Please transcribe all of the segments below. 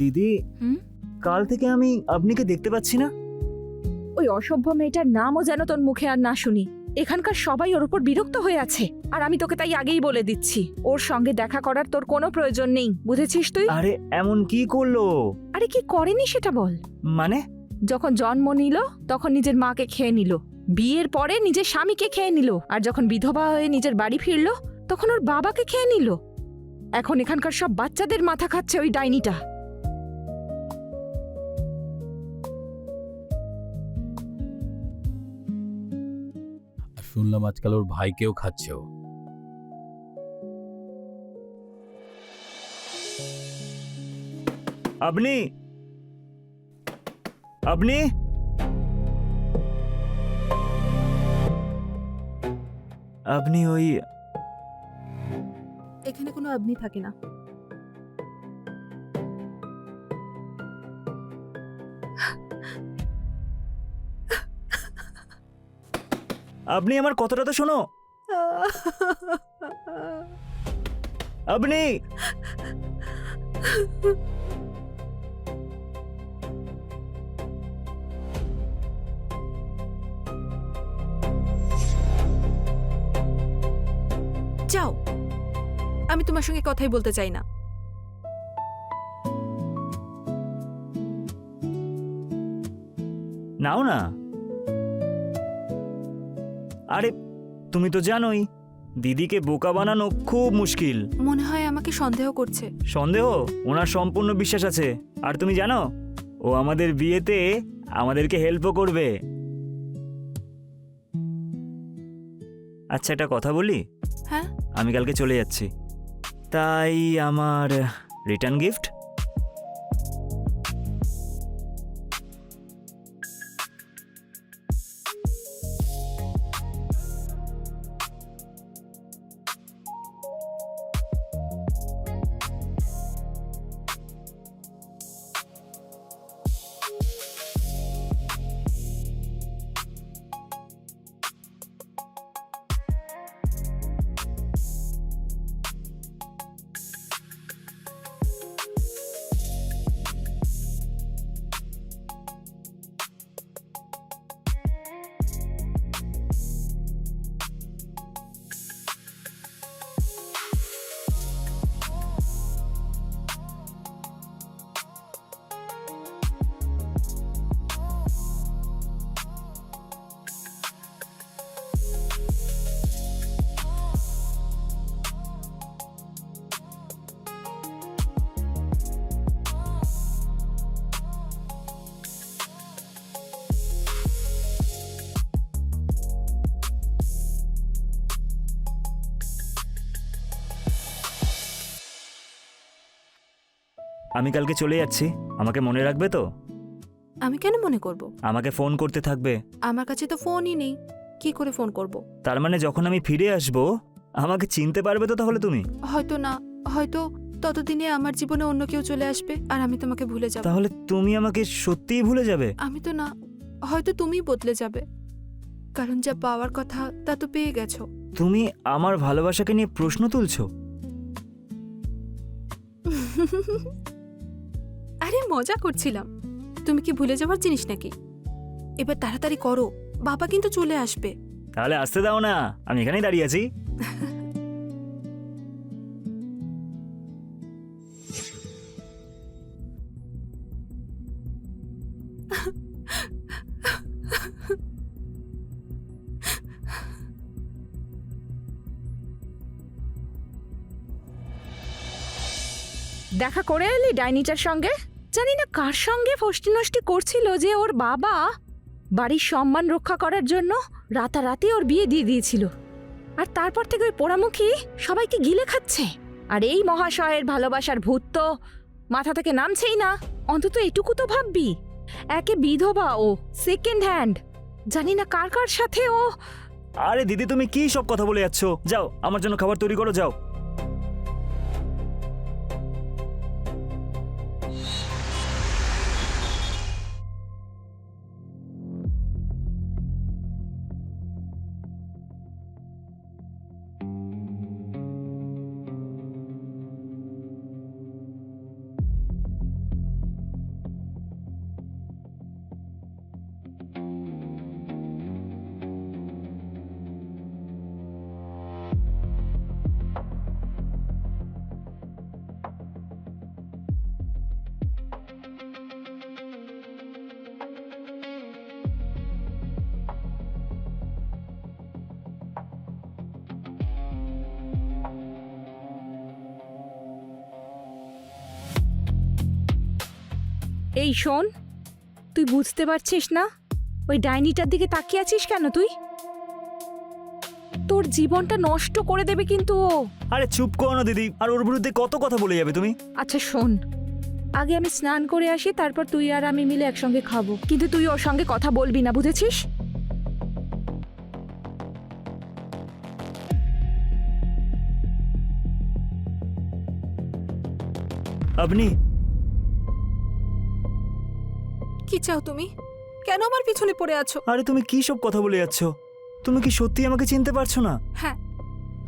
দিদি, কাল থেকে আমি আপনিকে দেখতে পাচ্ছি না। ওই অসভ্য মেয়েটার নামও যেন তোর মুখে আর না শুনি। এখানকার সবাই ওর উপর বিরক্ত হয়ে আছে, আর আমি তোকে তাই আগেই বলে দিচ্ছি, ওর সঙ্গে দেখা করার তোর কোনো প্রয়োজন নেই, বুঝেছিস তুই? আরে এমন কি করলো? আরে কি করেনি সেটা বল। মানে? যখন জন্ম নিল তখন নিজের মাকে খেয়ে নিল, বিয়ের পরে নিজের স্বামীকে খেয়ে নিল, আর যখন বিধবা হয়ে নিজের বাড়ি ফিরল তখন ওর বাবাকে খেয়ে নিল। এখন এখানকার সব বাচ্চাদের মাথা খাচ্ছে ওই ডাইনিটা। শুনলাম আজকাল ওর ভাইকেও খাচ্ছে ও। আপনি আপনি আপনি ওই এখানে কোনো আপনি থাকে না। আপনি আমার কথাটা তো শোনো। আপনি যাও, আমি তোমার সঙ্গে কথাই বলতে চাই না। নাও না। আরে তুমি তো জানোই দিদিকে বোকা বানানো খুব মুশকিল। মনে হয় আমাকে সন্দেহ করছে। সন্দেহ? ওনার সম্পূর্ণ বিশ্বাস আছে। আর তুমি জানো ও আমাদের বিয়েতে আমাদেরকে হেল্পও করবে। আচ্ছা, একটা কথা বলি। হ্যাঁ, আমি কালকে চলে যাচ্ছি, তাই আমার রিটার্ন গিফট। আমি কালকে চলে যাচ্ছি, আমাকে মনে রাখবে তো? আমি কেন মনে করব? আমাকে ফোন করতে থাকবে। আমার কাছে তো ফোনই নেই, কি করে ফোন করব? তার মানে যখন আমি ফিরে আসবো আমাকে চিনতে পারবে তো তাহলে তুমি? হয়তো না, হয়তো ততদিনে আমার জীবনে অন্য কেউ চলে আসবে আর আমি তোমাকে ভুলে যাব। তাহলে তুমি আমাকে সত্যিই ভুলে যাবে? আমি তো না, হয়তো তুমিই বদলে যাবে, কারণ যা পাওয়ার কথা তা তো পেয়ে গেছো। তুমি আমার ভালোবাসাকে নিয়ে প্রশ্ন তুলছো? আরে মজা করছিলাম, তুমি কি ভুলে যাওয়ার জিনিস নাকি? এবার তাড়াতাড়ি করো, বাবা কিন্তু চলে আসবে। তাহলে আসতে দাও না, আমি এখানেই দাঁড়িয়ে আছি। দেখা করে এলি ডাইনিটার সঙ্গে? জানি না কার সঙ্গে ফষ্টি নষ্টি করছিল যে ওর বাবা বাড়ির সম্মান রক্ষা করার জন্য রাতারাতি ওর বিয়ে দিয়ে দিয়েছিল, আর তারপর থেকে ওই পোড়ামুখী সবাইকে গিলে খাচ্ছে। আর এই মহাশয়ের ভালোবাসার ভূত তো মাথা থেকে নামছেই না। অন্তত এটুকু তো ভাববি, একে বিধবা ও, সেকেন্ড হ্যান্ড, জানি না কার কার সাথে ও। আরে দিদি, তুমি কি সব কথা বলে যাচ্ছ? যাও, আমার জন্য খাবার তৈরি করো, যাও। এই শোন, তুই বুঝতে পারছিস না? ওই ডাইনিটার দিকে তাকিয়ে আছিস কেন তুই? তোর জীবনটা নষ্ট করে দেবে কিন্তু ও। আরে চুপ করো না দিদি, আর ওর বিরুদ্ধে কত কথা বলে যাবে তুমি? আচ্ছা শোন, আগে আমি স্নান করে আসি, তারপর তুই আর আমি মিলে একসঙ্গে খাবো, কিন্তু তুই ওর সঙ্গে কথা বলবি না, বুঝেছিস? আপনি কি চাও তুমি? কেন আমার পিছনে পড়ে আছো? আরে তুমি কি সব কথা বলে যাচ্ছ? তুমি কি সত্যি আমাকে চিনতে পারছো না? হ্যাঁ,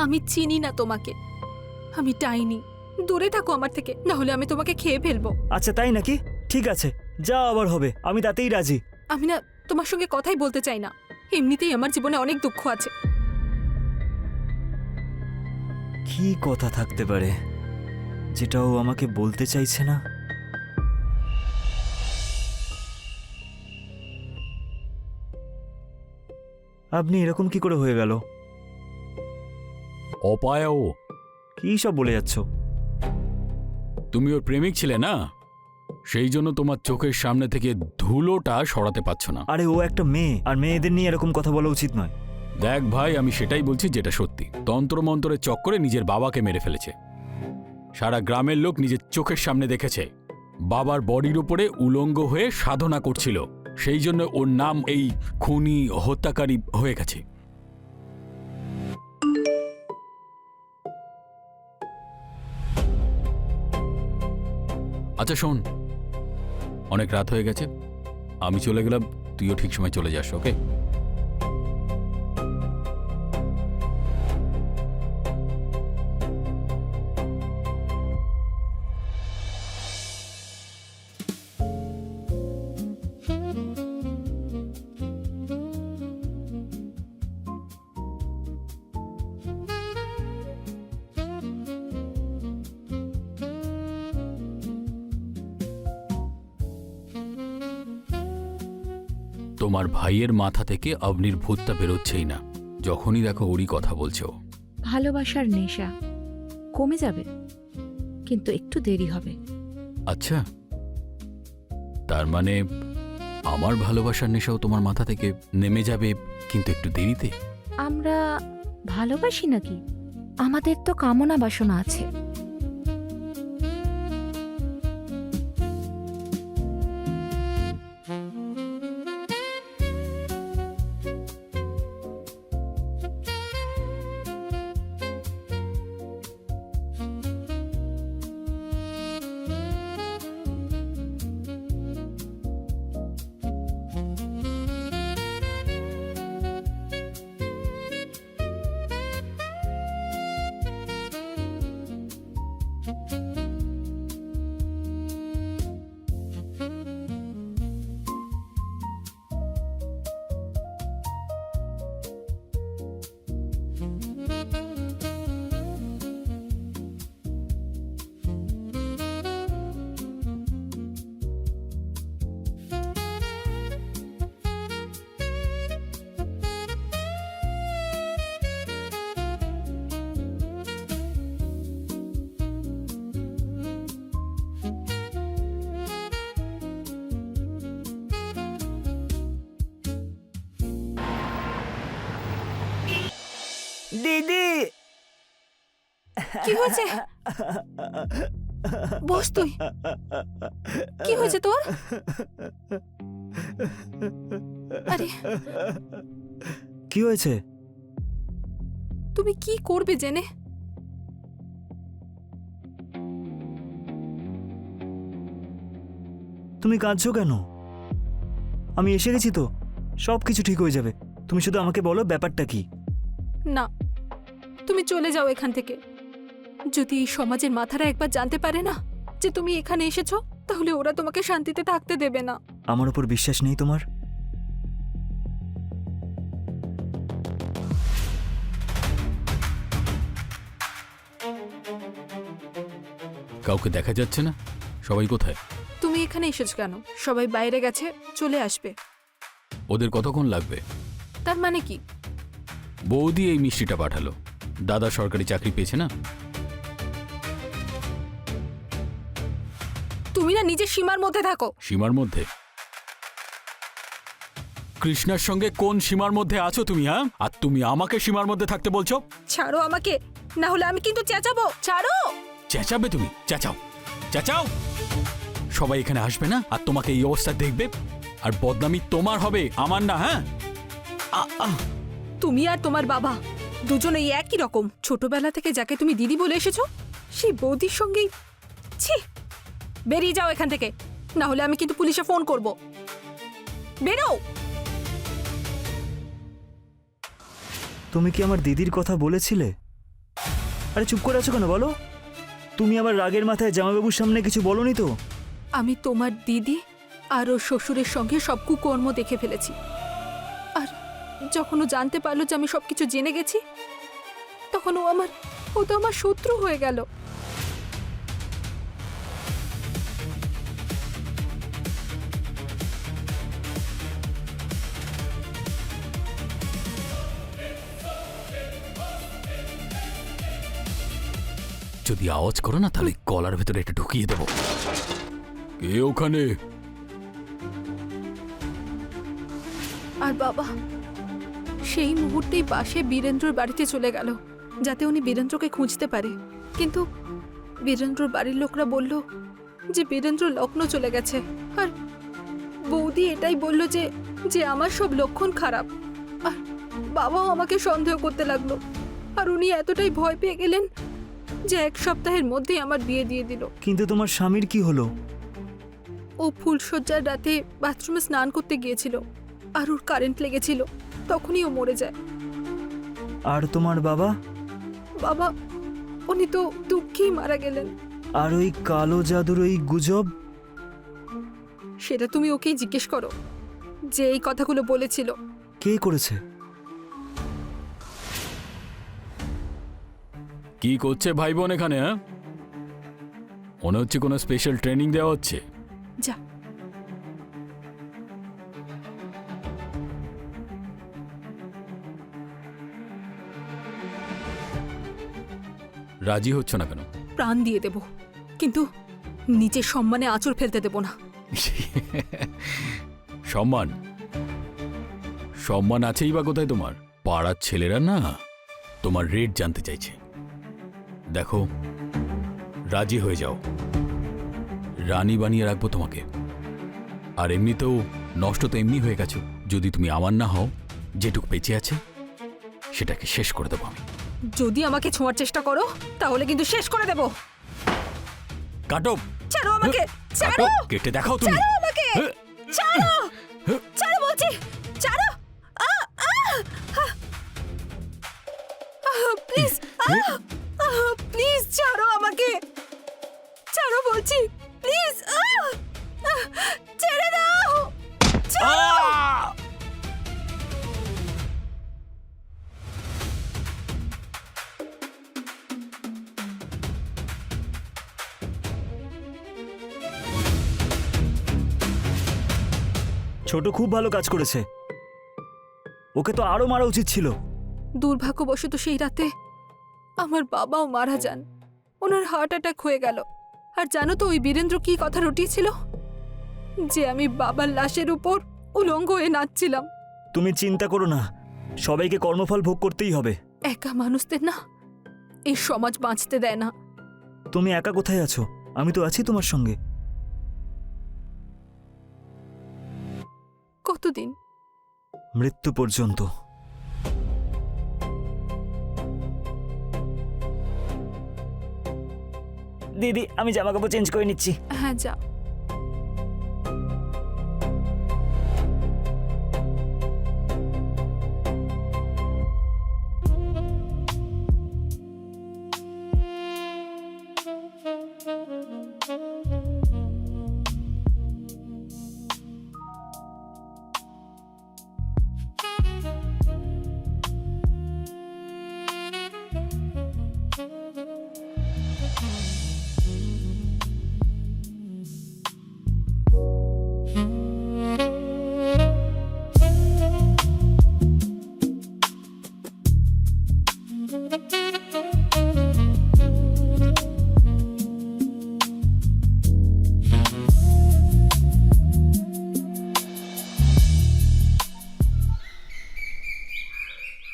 আমি চিনি না তোমাকে। আমি ডাইনি। দূরে থাকো আমার থেকে, না হলে আমি তোমাকে খেয়ে ফেলবো। আচ্ছা তাই নাকি? ঠিক আছে, যা আবার হবে, আমি তাতেই রাজি। আমি না তোমার সঙ্গে কথাই বলতে চাই না। এমনিতেই আমার জীবনে অনেক দুঃখ আছে। কি কথা থাকতে পারে যেটা ও আমাকে বলতে চাইছে না? আপনি এরকম কি করে হয়ে গেল? অপায়া ও। কি সব বলে যাচ্ছ? তুমি ওর প্রেমিক ছিলে না, সেই জন্য তোমার চোখের সামনে থেকে ধুলোটা সরাতে পারছো না। আরে ও একটা মেয়ে, আর মেয়েদের নিয়ে এরকম কথা বলা উচিত নয়। দেখ ভাই, আমি সেটাই বলছি যেটা সত্যি। তন্ত্রমন্ত্রের চক্করে নিজের বাবাকে মেরে ফেলেছে। সারা গ্রামের লোক নিজের চোখের সামনে দেখেছে। বাবার বডির উপরে উলঙ্গ হয়ে সাধনা করছিল, সেই জন্য ওর নাম এই খুনি হত্যাকারী হয়ে গেছে। আচ্ছা শোন, অনেক রাত হয়ে গেছে, আমি চলে গেলাম, তুইও ঠিক সময় চলে যাস, ওকে? তোমার ভাইয়ের মাথা থেকে অবনির ভূতটা বেরোচ্ছেই না। যখনই দেখো ওরই কথা বলছো। ভালোবাসার নেশা কমে যাবে, কিন্তু একটু দেরি হবে। আচ্ছা, তার মানে আমার ভালোবাসার নেশাও তোমার মাথা থেকে নেমে যাবে, কিন্তু একটু দেরিতে? আমরা ভালোবাসি নাকি? আমাদের তো কামনা বাসনা আছে। দিদি, কি হয়েছে? বস তুই। কি হয়েছে তোর? আরে কি হয়েছে? তুমি কি করবে জেনে? তুমি কাঁদছো কেন? আমি এসে গেছি তো, সব কিছু ঠিক হয়ে যাবে। তুমি শুধু আমাকে বলো ব্যাপারটা কি। না, তুমি চলে যাও এখান থেকে। যদি এই সমাজের মাথারা একবার জানতে পারে না যে তুমি এখানে এসেছো, তাহলে ওরা তোমাকে শান্তিতে থাকতে দেবে না। আমার উপর বিশ্বাস নেই তোমার? কাউকে দেখা যাচ্ছে না, সবাই কোথায়? তুমি এখানে এসেছো কেন? সবাই বাইরে গেছে, চলে আসবে। ওদের কতক্ষণ লাগবে? তার মানে কি? বৌদি এই মিষ্টিটা পাঠালো, দাদা সরকারি চাকরি পেয়েছে না। তুমি না নিজের সীমার মধ্যে থাকো। সীমার মধ্যে? কৃষ্ণার সঙ্গে কোন সীমার মধ্যে আছো তুমি, হ্যাঁ? আর তুমি আমাকে সীমার মধ্যে থাকতে বলছো? ছাড়ো আমাকে, না হলে আমি কিন্তু চেঁচাবো। ছাড়ো। চেঁচাবে তুমি? চেঁচাও, চেঁচাও। সবাই এখানে আসবে না আর তোমাকে এই অবস্থা দেখবে, আর বদনামি তোমার হবে, আমার না। হ্যাঁ, তুমি আর তোমার বাবা দুজনেই একই রকম। ছোটবেলা থেকে যাকে তুমি দিদি বলে এসেছো সেই বৌদির সঙ্গেই। ছি, বেরিয়ে যাও এখান থেকে, না হলে আমি কিন্তু পুলিশে ফোন করব। বেরো। তুমি কি আমার দিদির কথা বলেছিলে? আরে চুপ করে আছো কেন বলো? তুমি আবার রাগের মাথায় জামাইবাবুর সামনে কিছু বলনি তো? আমি তোমার দিদি আর ওর শ্বশুরের সঙ্গে সব কুকর্ম দেখে ফেলেছি, আর যখন ও জানতে পারলো যে আমি সবকিছু জেনে গেছি, তখন ও তো আমার শত্রু হয়ে গেল। যদি আওয়াজ করো না তাহলে গলার ভেতরে এটা ঢুকিয়ে দেবো। কে ওখানে? আর বাবা সেই মুহূর্তেই পাশে বীরেন্দ্রর বাড়িতে চলে গেল, যাতে উনি বীরেন্দ্রকে খুঁজতে পারে। কিন্তু বীরেন্দ্রর বাড়ির লোকরা বলল যে বীরেন্দ্র লখনৌ চলে গেছে, আর বৌদি এটাই বলল যে আমার সব লক্ষণ খারাপ। আর বাবাও আমাকে সন্দেহ করতে লাগলো, আর উনি এতটাই ভয় পেয়ে গেলেন যে 1 সপ্তাহের মধ্যেই আমার বিয়ে দিয়ে দিল। কিন্তু তোমার স্বামীর কি হলো? ও ফুলশয্যার রাতে বাথরুমে স্নান করতে গিয়েছিল, আর ওর কারেন্ট লেগেছিল, তখনই ও মরে যায়। আর তোমার বাবা? বাবা উনি তো দুঃখেই মারা গেলেন। আর ওই কালো জাদুর ওই গুজব? সেটা তুমি ওকেই জিজ্ঞেস করো, যে এই কথাগুলো বলেছিল। কে করেছে? কি করছে ভাই বোন এখানে? হ্যাঁ, মনে হচ্ছে কোনো স্পেশাল ট্রেনিং দেওয়া হচ্ছে। যা। রাজি হচ্ছ না কেন? প্রাণ দিয়ে দেব, কিন্তু নিজের সম্মানে আঁচড় ফেলতে দেব না। সম্মান? সম্মান আছেই বা কোথায় তোমার? পাড়ার ছেলেরা না তোমার রেট জানতে চাইছে। দেখো, রাজি হয়ে যাও, রানী বানিয়ে রাখবো তোমাকে। আর এমনিতেও নষ্ট তো এমনি হয়ে গেছো। যদি তুমি আমার না হও, যেটুকু বেঁচে আছে সেটাকে শেষ করে দেবো আমি। যদি আমাকে ছোঁয়ার চেষ্টা করো তাহলে কিন্তু শেষ করে দেব। কাটো। ছাড়ো আমাকে, ছাড়ো। কাটো, কেটে দেখাও তুমি। ছাড়ো আমাকে, ছাড়ো, ছাড়ো বলছি, ছাড়ো। প্লিজ, প্লিজ ছাড়ো আমাকে, ছাড়ো বলছি, প্লিজ। ছেড়ে দাও, ছাড়ো। ছোট খুব ভালো কাজ করেছে, ওকে তো আরো মারা উচিত ছিল। দুর্ভাগ্যবশত সেই রাতে আমার বাবাও মারা যান, ওনার হার্ট অ্যাটাক হয়ে গেল। আর জানো তো ওই বীরেন্দ্র কি কথা রটিয়েছিল? যে আমি বাবার লাশের উপর উলঙ্গ হয়ে নাচছিলাম। তুমি চিন্তা করো না, সবাইকে কর্মফল ভোগ করতেই হবে। একা মানুষদের না এই সমাজ বাঁচতে দেয় না। তুমি একা কোথায় আছো? আমি তো আছি তোমার সঙ্গে। কতদিন? মৃত্যু পর্যন্ত। দিদি, আমি জামা কাপড় চেঞ্জ করে নিচ্ছি। হ্যাঁ যা।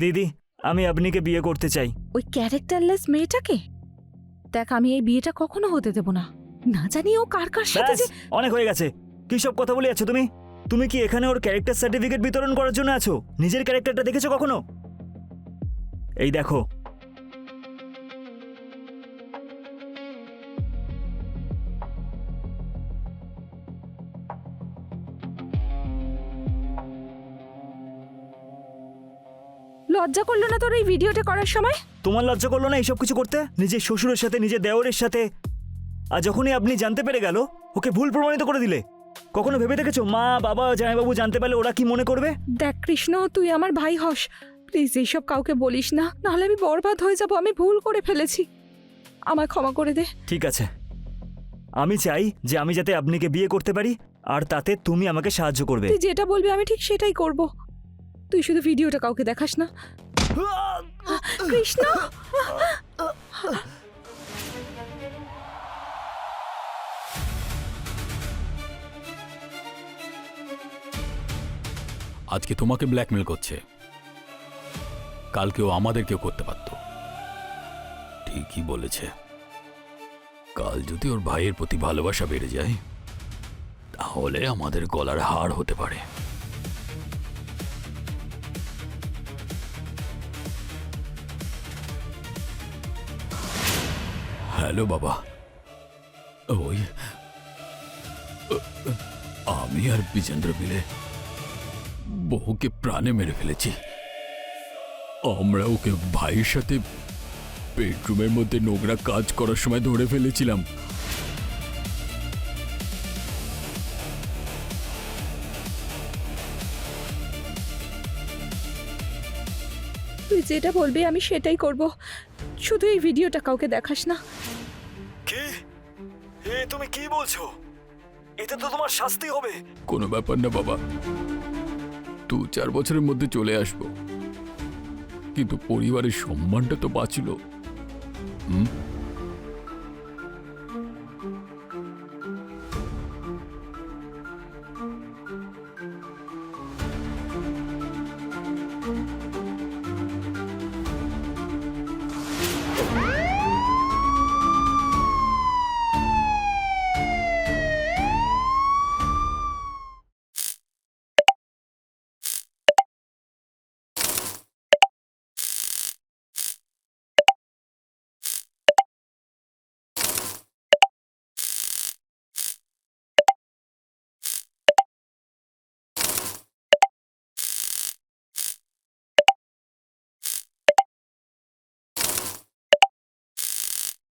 দিদি, আমি আপনিকে বিয়ে করতে চাই। ওই ক্যারেক্টারলেস মেয়েটাকে? দেখ, আমি এই বিয়েটা কখনো হতে দেব না। না জানি ও কার কার সাথে ব্যাস, যে। অনেক হয়ে গেছে। কি সব কথা বলে যাচ্ছ তুমি? তুমি কি এখানে ওর ক্যারেক্টার সার্টিফিকেট বিতরণ করার জন্য আছো? নিজের ক্যারেক্টারটা দেখেছো কখনো? এই দেখো। লজ্জা করলো না তোর এই ভিডিওটা করার সময়? তোমার লজ্জা করলো না এইসব কিছু করতে? নিজের শ্বশুরের সাথে, নিজের দেওরের সাথে। আর যখনই আপনি জানতে পেরে গেল, ওকে ভুল প্রমাণিত করে দিলে। কখনো ভেবে দেখেছো মা, বাবা, জামাইবাবু জানতে পারলে ওরা কি মনে করবে? দেখ কৃষ্ণ, তুই আমার ভাই হস, প্লিজ এইসব কাউকে বলিস না, নাহলে আমি বরবাদ হয়ে যাব। আমি ভুল করে ফেলেছি, আমায় ক্ষমা করে দে। ঠিক আছে, আমি চাই যে আমি যাতে আপনিকে বিয়ে করতে পারি, আর তাতে তুমি আমাকে সাহায্য করবে। তুই যেটা বলবি আমি ঠিক সেটাই করব। তুই শুধু ভিডিওটা কাউকে দেখাস না। কৃষ্ণ, আজকে তোমাকে ব্ল্যাকমেল করছে, কালকেও আমাদেরকেও করতে পারত। ঠিকই বলেছে। কাল যদি ওর ভাইয়ের প্রতি ভালোবাসা বেড়ে যায়, তাহলে আমাদের গলার হাড় হতে পারে। হ্যালো বাবা। ওই আমি আর বিজেন্দ্র মিলে বউকে প্রাণে মেরে ফেলেছি। আমরা ওকে ভাইয়ের সাথে বেডরুমের মধ্যে নোংরা কাজ করার সময় ধরে ফেলেছিলাম। তুই যেটা বলবি আমি সেটাই করব। শুধু এই ভিডিওটা কাউকে দেখাস না। কি? তুমি কি বলছো? এতে তো তোমার শাস্তি হবে। কোনো ব্যাপার না বাবা, 2-4 বছরের মধ্যে চলে আসবো, কিন্তু পরিবারের সম্মানটা তো বাঁচল।